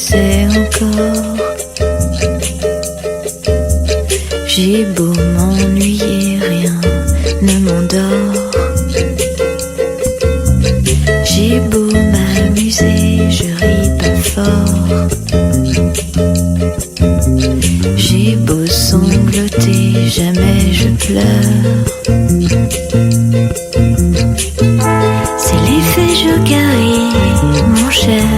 sais encore. J'ai beau m'ennuyer, rien ne m'endort. J'ai beau m'amuser, je ris pas fort. J'ai beau sangloter, jamais je pleure. C'est l'effet Jokari, mon cher.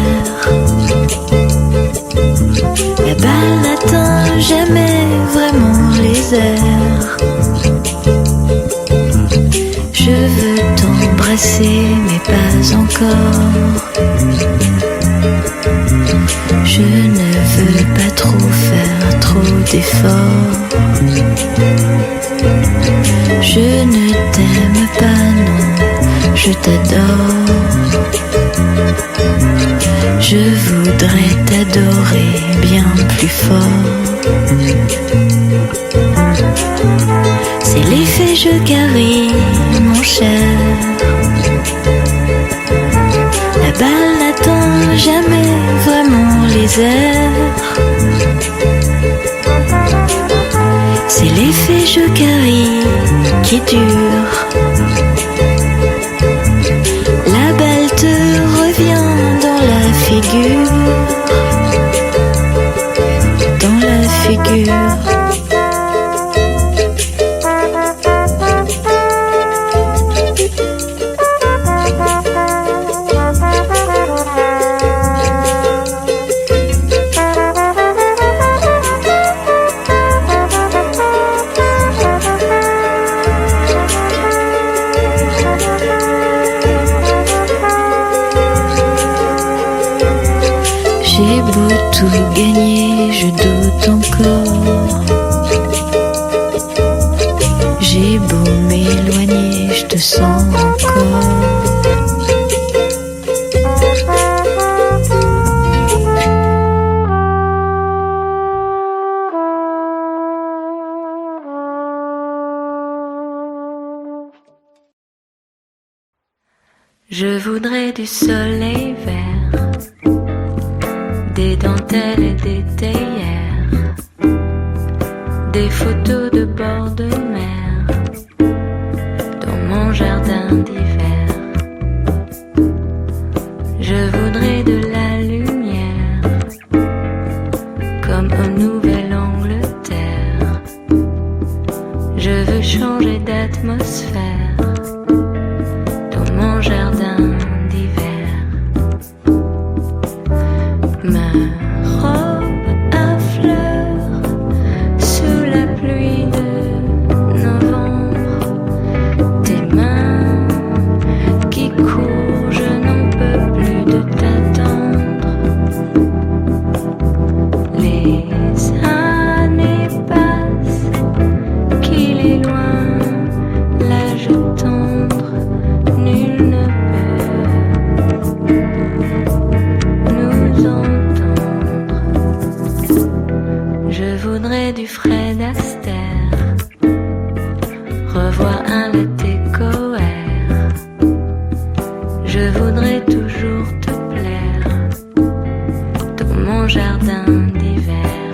La balle n'atteint jamais vraiment les airs. Je veux t'embrasser mais pas encore. Je ne veux pas trop faire trop d'efforts. Je ne t'aime pas, non, je t'adore. Je voudrais t'adorer bien plus fort. C'est l'effet Jokari, mon cher. La balle n'atteint jamais vraiment les airs. C'est l'effet Jokari qui dure. La balle te revient dans la figure. Dans la figure. J'ai beau tout gagner, je doute encore. J'ai beau m'éloigner, je te sens encore. Je voudrais du soleil vert, des dentelles et des théières, des photos de bord de mer, dans mon jardin d'hiver. Je voudrais de la lumière, comme au Nouvelle-Angleterre. Je veux changer d'atmosphère, dans mon jardin d'hiver. Ma robe à fleurs sous la pluie de novembre. Tes mains qui courent, je n'en peux plus de t'attendre. Les années passent, qu'il est loin l'âge tendre. Nul ne peut nous entendre. Je voudrais du Fred Astaire, revoir un latte coère. Je voudrais toujours te plaire, dans mon jardin d'hiver.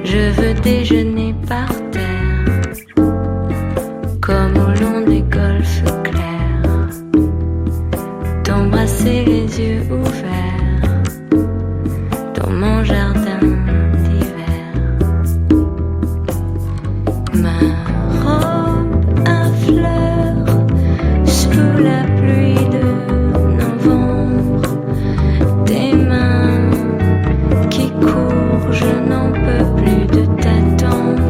Je veux déjeuner par terre, comme au long des golfes clairs, t'embrasser les yeux ouverts, dans mon jardin d'hiver. Ma robe à fleurs sous la pluie de novembre. Tes mains qui courent, je n'en peux plus de t'attendre.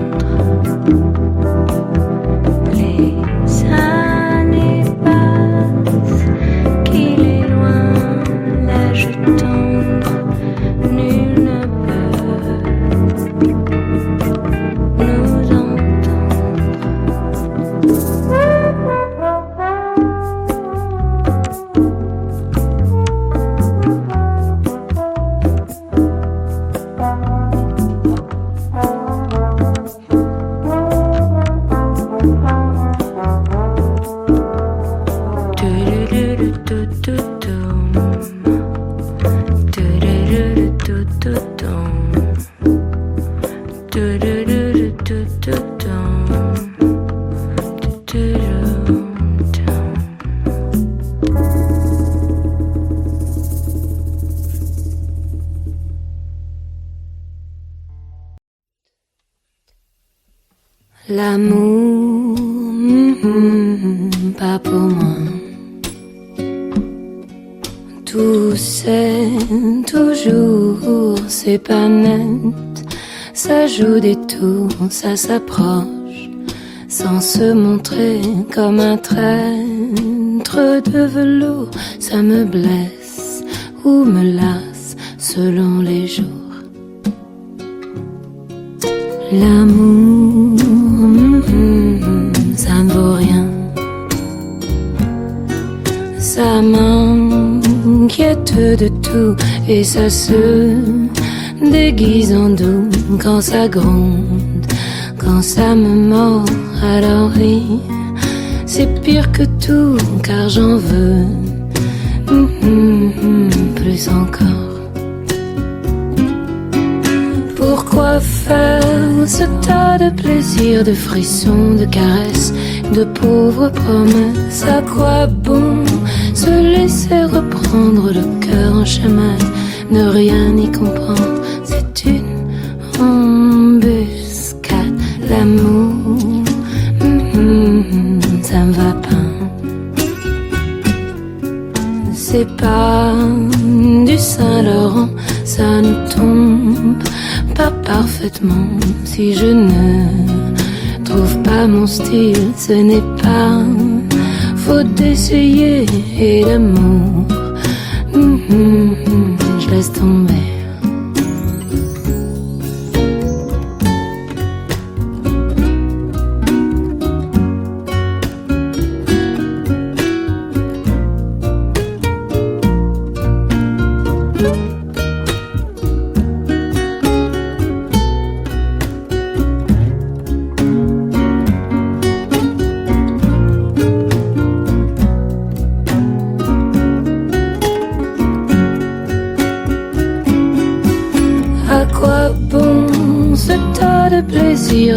L'amour, pas pour moi. Tout c'est toujours, c'est pas net. Ça joue des tours, ça s'approche, sans se montrer comme un traître de velours. Ça me blesse ou me lasse selon les jours. L'amour, ça ne vaut rien. Ça m'inquiète de tout et ça se déguise en doux quand ça gronde, quand ça me mord. Alors oui, c'est pire que tout car j'en veux plus encore. Pourquoi faire ce tas de plaisirs, de frissons, de caresses, de pauvres promesses? À quoi bon se laisser reprendre le cœur en chemin, ne rien y comprendre? C'est une embuscade, l'amour, ça me va pas. C'est pas du Saint-Laurent, ça ne tombe pas parfaitement. Si je ne trouve pas mon style, ce n'est pas faute d'essayer. Et l'amour, je laisse tomber.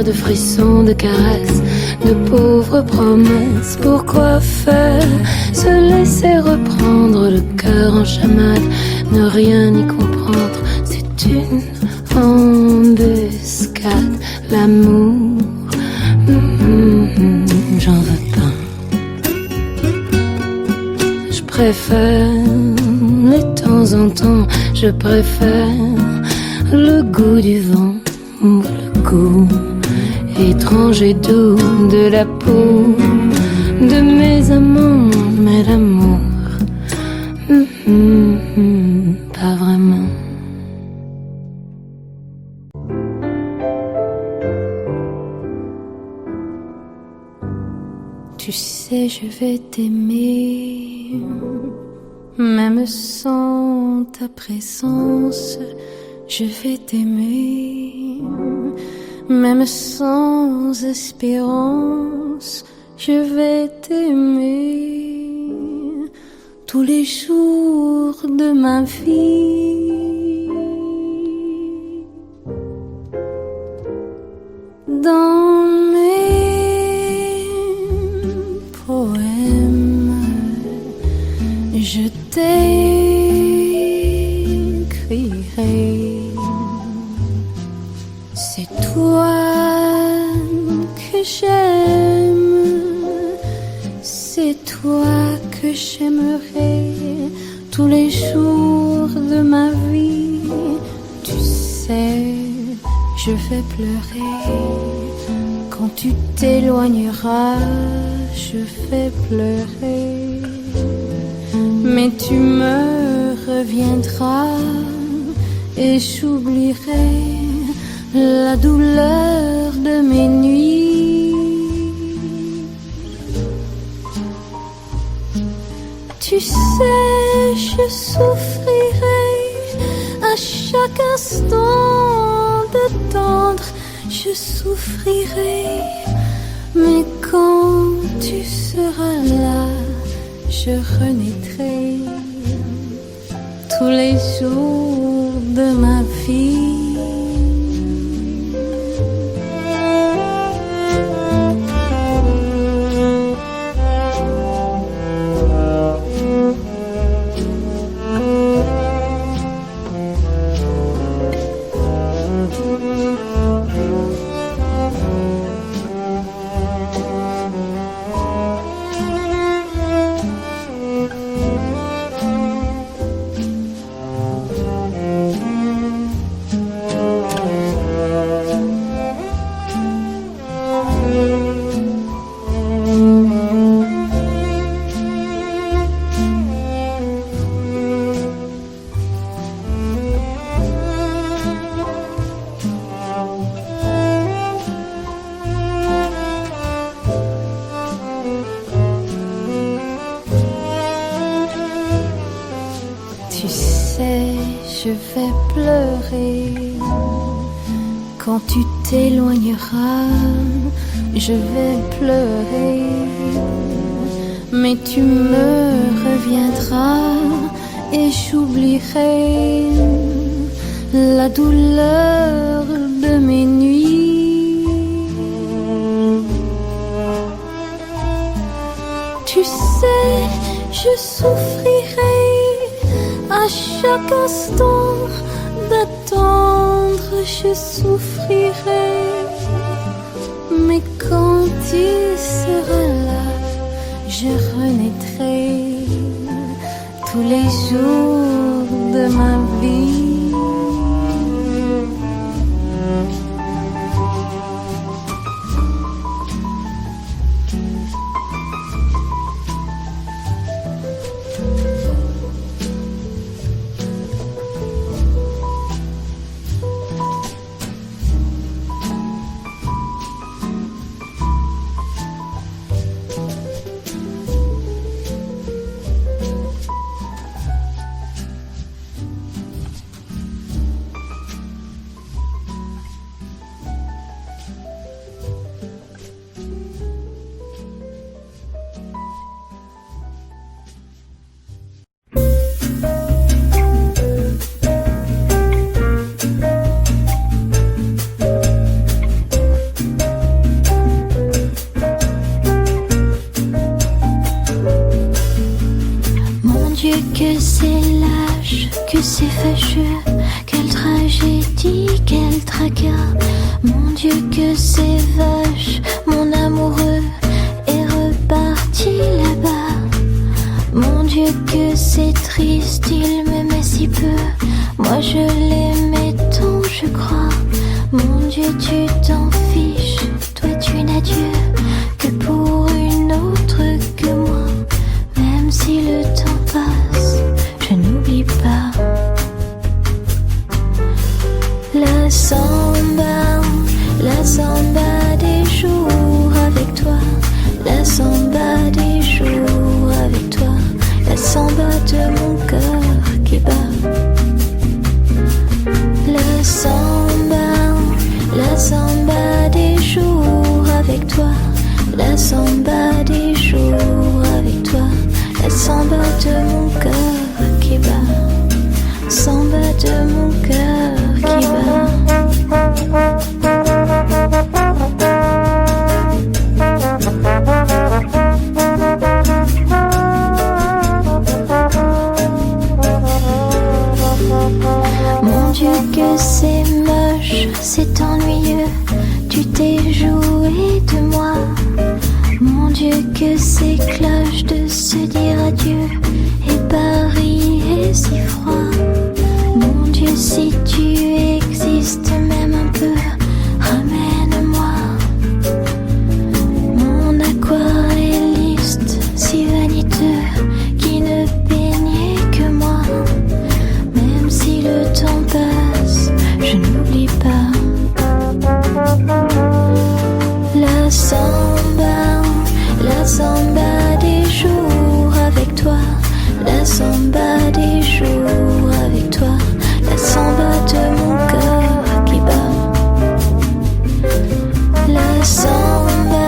De frissons, de caresses, de pauvres promesses. Pourquoi faire se laisser reprendre le cœur en chamade, ne rien y comprendre? C'est une embuscade, l'amour, j'en veux pas. Je préfère les temps en temps, je préfère le goût du vent, le goût étrange et doux de la peau de mes amants. Mais l'amour, pas vraiment. Tu sais, je vais t'aimer, même sans ta présence. Je vais t'aimer, même sans espérance. Je vais t'aimer tous les jours de ma vie. Dans mes poèmes, je t'écrirai. C'est toi que j'aime, c'est toi que j'aimerai tous les jours de ma vie. Tu sais, je vais pleurer quand tu t'éloigneras, je vais pleurer. Mais tu me reviendras et j'oublierai la douleur de mes nuits. Tu sais, je souffrirai à chaque instant de tendre, je souffrirai. Mais quand tu seras là, je renaîtrai. Tous les jours de ma vie. Tu sais, je vais pleurer quand tu t'éloigneras. Je vais pleurer, mais tu me reviendras et j'oublierai la douleur de mes nuits. Tu sais, je souffrirai à chaque instant d'attendre, je souffrirai. Mais quand tu seras là, je renaîtrai tous les jours de ma vie. Que c'est lâche, que c'est fâcheux, quelle tragédie, quel tracas. Mon Dieu que c'est vache, mon amoureux est reparti là-bas. Mon Dieu que c'est triste, il m'aimait si peu, moi je l'aimais tant je crois. Mon Dieu tu t'en fiches, toi tu n'as Dieu que pour une autre que moi. Même si le temps passe, je n'oublie pas la samba des jours avec toi, la samba des jours avec toi, la samba de mon cœur qui bat. La samba des jours avec toi, la samba des jours avec toi, la samba de mon cœur qui bat, samba de mon cœur qui bat. Mon Dieu que c'est moche, c'est ennuyeux, tu t'es joué de moi. Mon Dieu que c'est cloche de se dire adieu, et Paris est si froid. Mon Dieu si tu existes même un peu, ramène-moi. Mon aquarelliste si vaniteux, qui ne peignait que moi. Même si le temps passe, je n'oublie pas la samba des jours avec toi, la samba des jours avec toi, la samba de mon cœur qui bat. La samba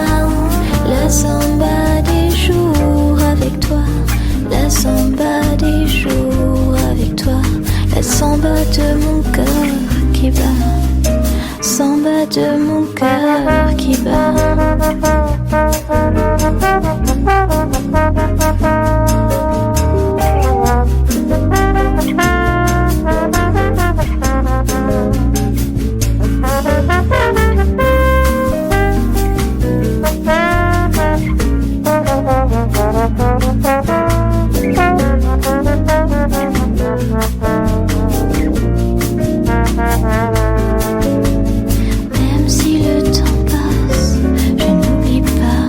des jours avec toi, la samba des jours avec toi, samba de mon cœur qui bat, samba de mon cœur qui bat. Même si le temps passe, je n'oublie pas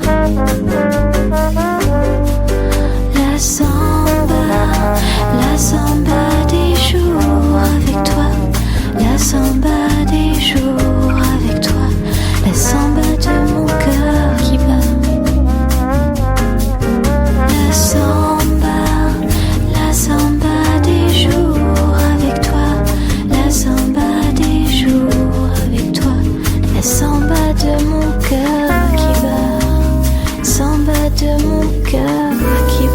la samba des jours avec toi, la samba des jours avec toi, la samba de mon cœur qui bat, la samba des jours avec toi, la samba des jours avec toi, la samba de mon cœur qui bat, samba de mon cœur qui bat.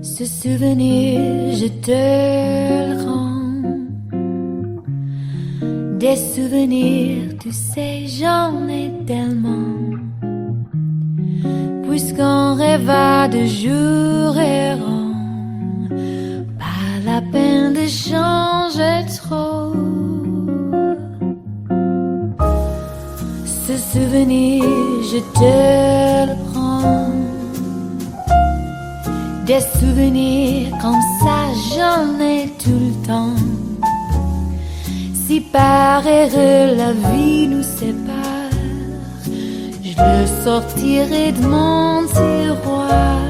Ce souvenir, je te le rends. Des souvenirs, tu sais, j'en ai tellement. Puisqu'on rêva de jour errant, pas la peine de changer trop. Ce souvenir, je te le prends. Des souvenirs comme ça, j'en ai tout le temps. Si par erreur la vie nous sépare, je le sortirai de mon tiroir.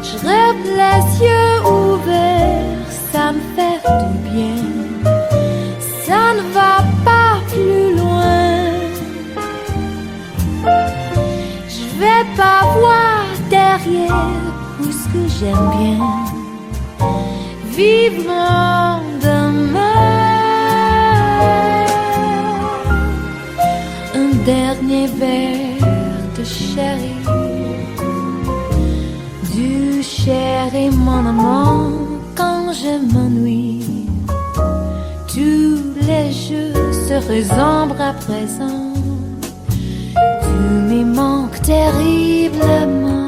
Je rêve les yeux ouverts, ça me fait du bien. Ça ne va pas plus loin. Je vais pas voir derrière, puisque j'aime bien vivre mon demain. Un dernier verre de chéri, du chéri mon amant. Quand je m'ennuie, tous les jeux se ressemblent à présent. Tu me manques terriblement.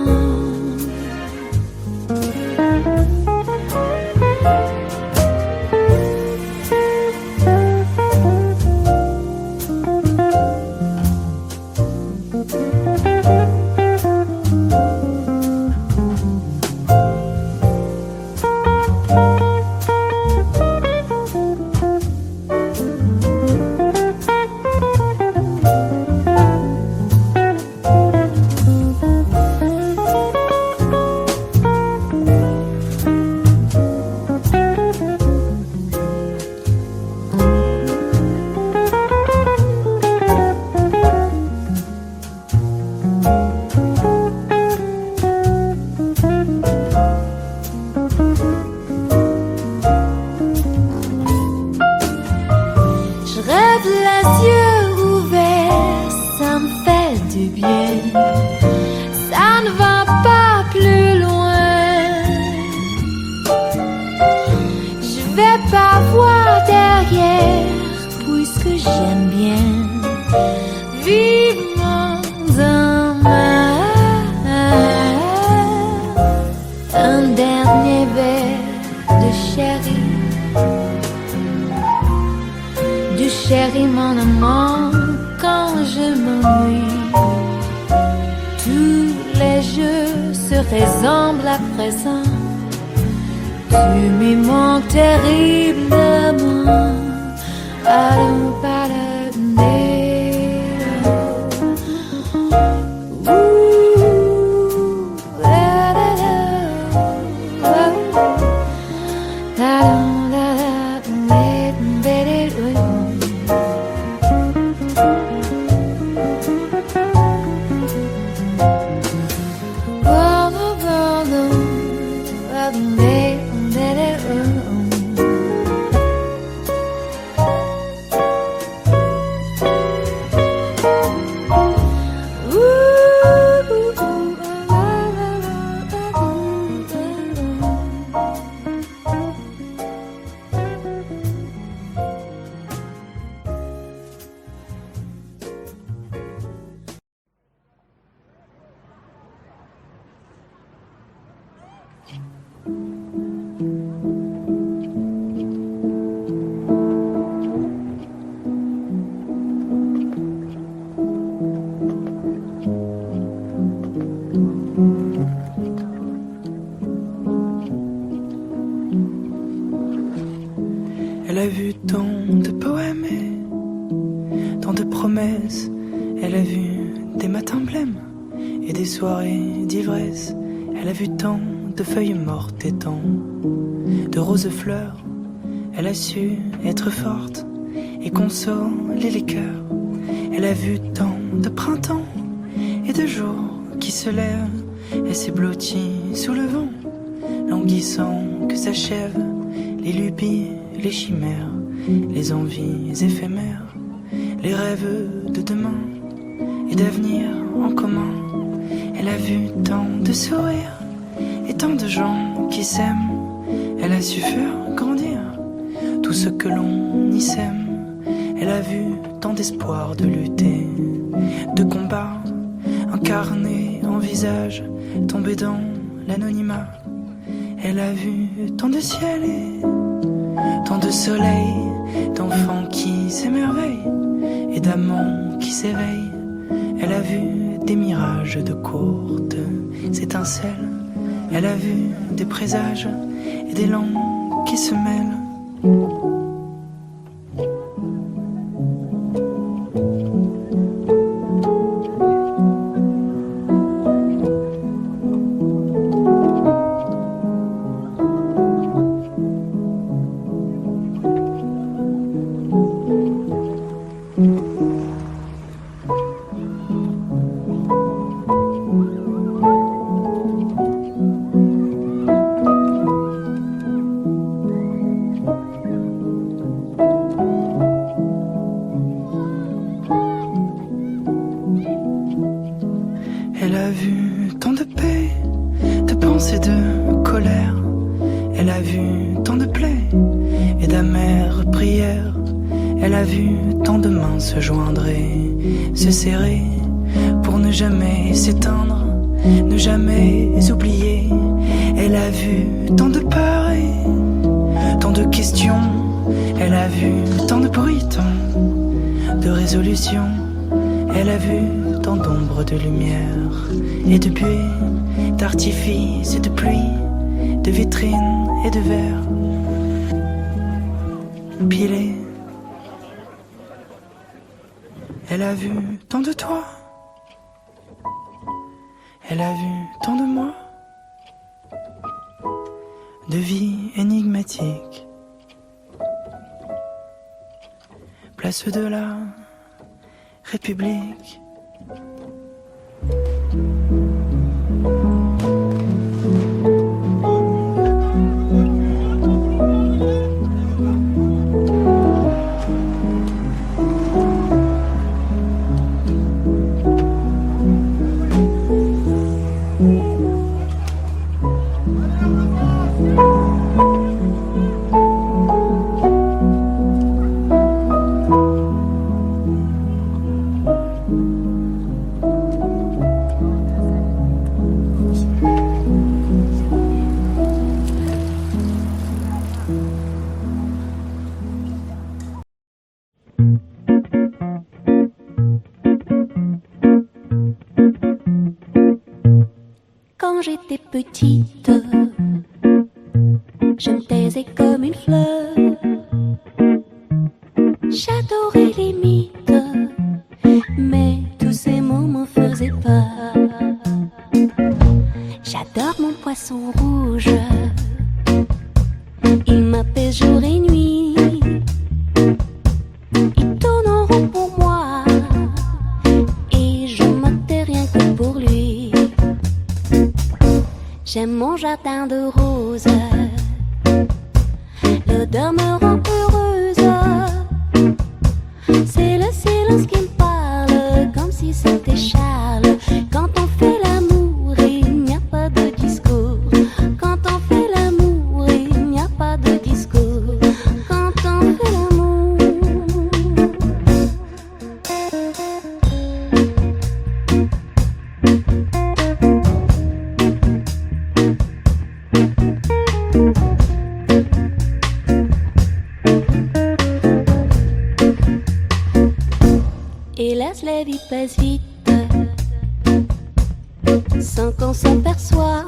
Chérie, mon amant, quand je m'ennuie, tous les jeux se ressemblent à présent. Tu m'y manques terriblement. Allons, Elle a vu tant de poèmes et tant de promesses. Elle a vu des matins blêmes et des soirées d'ivresse. Elle a vu tant de feuilles mortes et tant de roses fleurs. Elle a su être forte et consoler les cœurs. Elle a vu tant de printemps et de jours qui se lèvent. Elle s'est blottie sous le vent, languissant que s'achèvent les lubies, les chimères, les envies éphémères, les rêves de demain et d'avenir en commun. Elle a vu tant de sourires et tant de gens qui s'aiment. Elle a su faire grandir tout ce que l'on y sème. Elle a vu tant d'espoir de lutter, de combats incarnés en visage, tomber dans l'anonymat. Elle a vu tant de ciel et tant de soleil, d'enfants qui s'émerveillent et d'amants qui s'éveillent. Elle a vu des mirages de courtes étincelles. Elle a vu des présages et des langues qui se mêlent. Elle a vu tant de paix, de pensées, de colère. Elle a vu tant de plaies et d'amères prières. Elle a vu tant de mains se joindre et se serrer pour ne jamais s'éteindre, ne jamais oublier. Elle a vu tant de peurs et tant de questions. Elle a vu tant de bruit, tant de résolutions. Elle a vu tant d'ombres, de lumière et de buée, d'artifices et de pluie, de vitrines et de verre pilés. Elle a vu tant de toi, elle a vu tant de moi, de vie énigmatique, place de la République. Quand j'étais petite, je J'adorais les mythes, mais tous ces mots m'en faisaient peur. J'adore mon poisson rouge, il m'apaise jour et nuit. Il tourne en rond pour moi et je me tais rien que pour lui. J'aime mon jardin de roses, l'odeur me rend heureuse. C'est le silence qui me parle, comme si c'était Charles. Quand on fait l'amour, il n'y a pas de discours. Quand on fait l'amour, il n'y a pas de discours. Quand on fait l'amour. Hélas, la vie passe vite, sans qu'on s'en perçoit.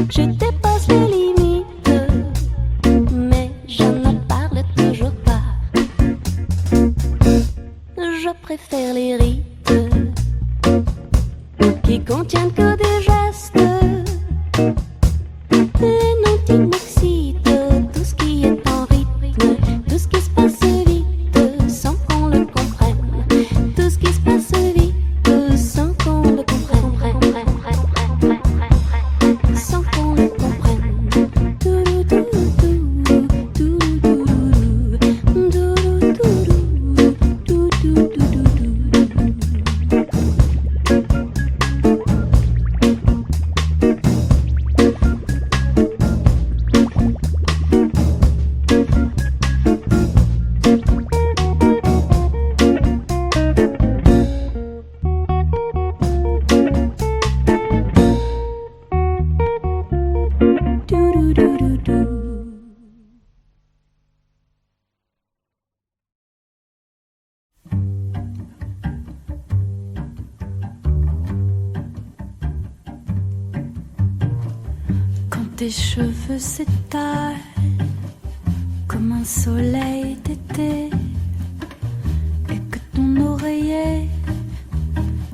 Je dépasse les limites, mais je ne parle toujours pas. Je préfère les rites qui contiennent que des gestes. Les noms qui m'excitent, tout ce qui est en rythme, tout ce qui se passe vite sans qu'on le comprenne. Tout ce qui se passe vite sans qu'on le comprenne. Sans qu'on le comprenne. Quand tes cheveux s'étalent comme un soleil d'été et que ton oreiller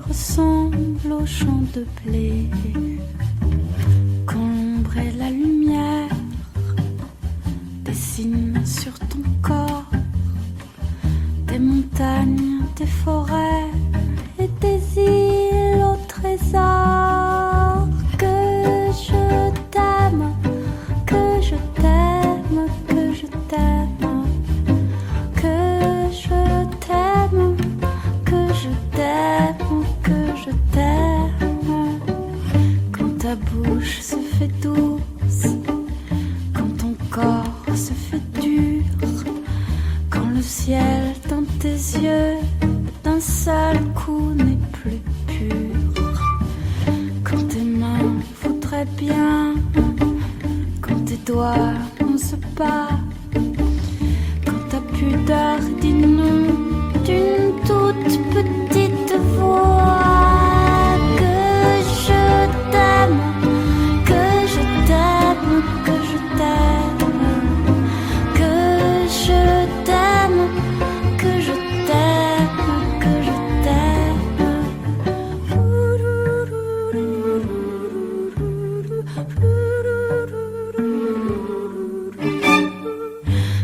ressemble au champ de blé, quand l'ombre et la lumière dessinent sur ton corps des montagnes, des forêts et des îles au trésor. Que je t'aime, que je t'aime, que je t'aime, que je t'aime, que je t'aime, que je t'aime. Quand ta bouche se fait douce, quand ton corps se fait dur, quand le ciel dans tes yeux d'un seul coup n'est plus pur, quand tes mains voudraient bien, quand tes doigts n'osent pas, quand ta pudeur dit non d'une toute petite voix. Que je t'aime, que je t'aime, que je t'aime, que je t'aime, que je t'aime, que je t'aime.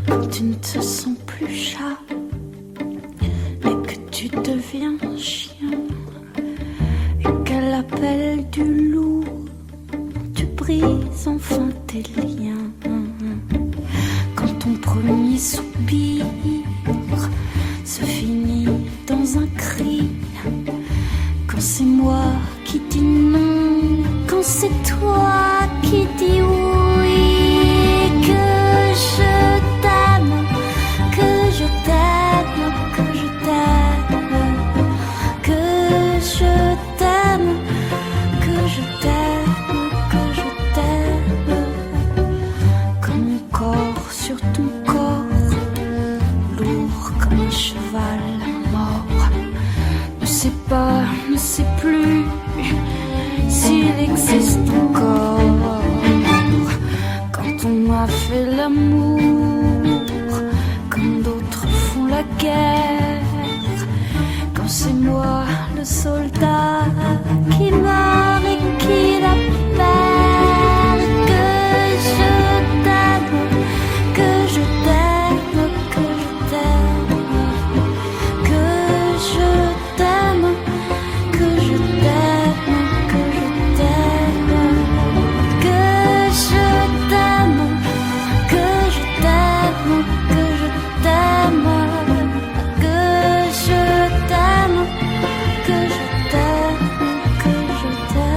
Quand tu ne te sens plus chat et que tu deviens chien et qu'à l'appel du loup tu brises enfin tes liens. Quand ton premier soupir se finit dans un cri, quand c'est moi qui dis non, quand c'est toi qui dis oui. Que je t'aime, que je t'aime, que je t'aime, que je t'aime, que je t'aime, que je t'aime. Quand mon corps sur ton corps, lourd comme un cheval mort, ne sait pas, ne sait plus s'il existe encore. Quand on m'a fait l'amour comme d'autres font la guerre. Quand c'est moi le soldat qui meurt et qui la perd. Que je t'aime, que je t'aime, que je t'aime, que je t'aime, que je t'aime, que je t'aime, que je t'aime, que je t'aime, que je t'aime, que je t'aime, que je t'aime, que je t'aime.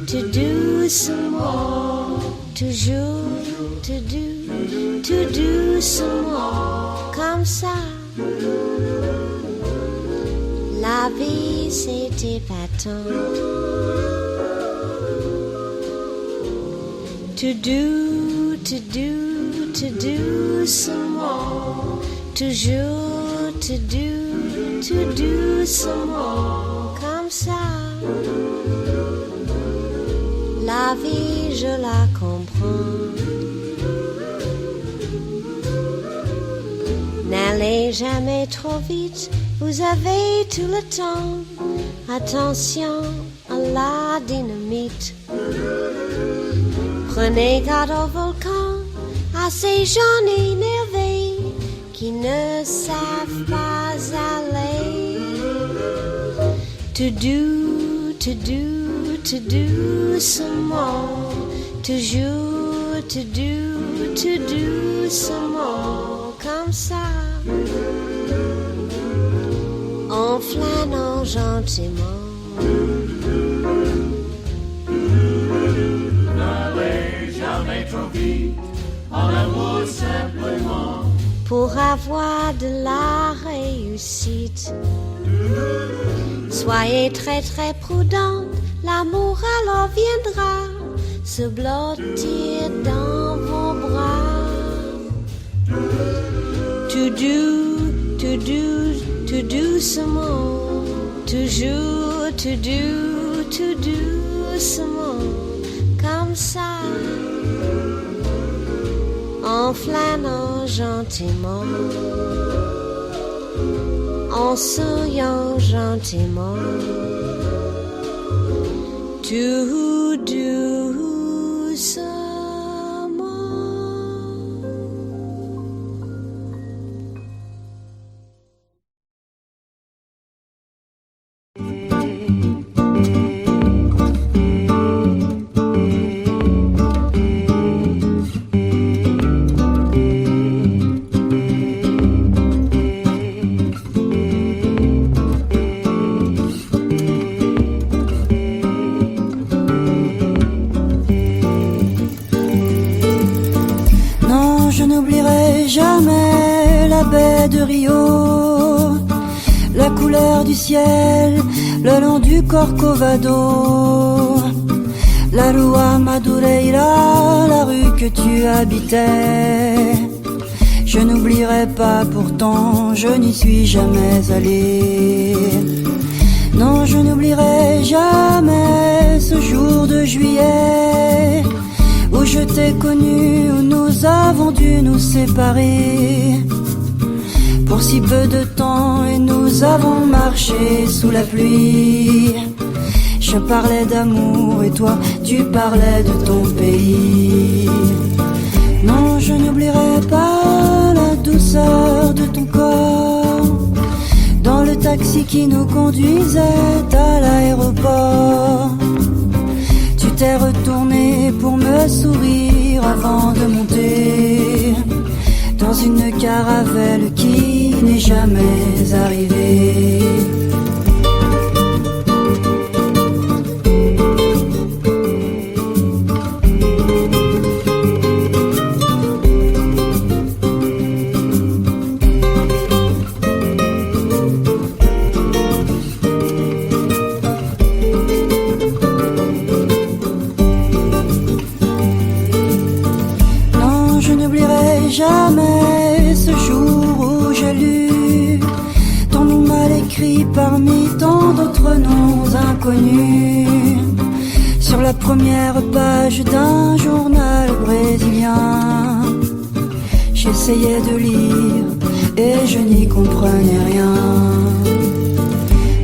To do some more, toujours, to do some more, comme ça. La vie c'est épatant. To do some more, toujours, to do some more, comme ça. La vie, je la comprends. N'allez jamais trop vite, vous avez tout le temps. Attention à la dynamite. Prenez garde au volcan, à ces gens énervés qui ne savent pas aller. To do some more, toujours, to do some more, comme ça. En flânant gentiment. N'allez jamais trop vite, en amour simplement. Pour avoir de la réussite. Soyez très très prudent, l'amour alors viendra se blottir dans vos bras. To do some more, toujours, to do some more, comme ça. En flânant gentiment, en souriant gentiment. To do some more. Jamais la baie de Rio, la couleur du ciel le long du Corcovado, la rua Madureira, la rue que tu habitais. Je n'oublierai pas, pourtant je n'y suis jamais allé. Non, je n'oublierai jamais ce jour de juillet où je t'ai connu, où nous avons dû nous séparer pour si peu de temps, et nous avons marché sous la pluie. Je parlais d'amour et toi tu parlais de ton pays. Non, je n'oublierai pas la douceur de ton corps dans le taxi qui nous conduisait à l'aéroport. Tu t'es retourné pour me sourire avant de monter dans une caravelle qui n'est jamais arrivée. la première page d'un journal brésilien. J'essayais de lire et je n'y comprenais rien.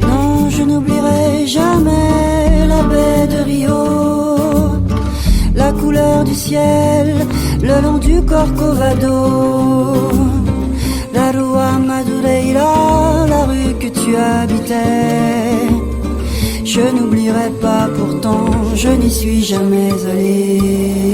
Non, je n'oublierai jamais la baie de Rio, la couleur du ciel le long du Corcovado, la Rua Madureira, la rue que tu habitais. Je n'oublierai pas, pourtant je n'y suis jamais allé.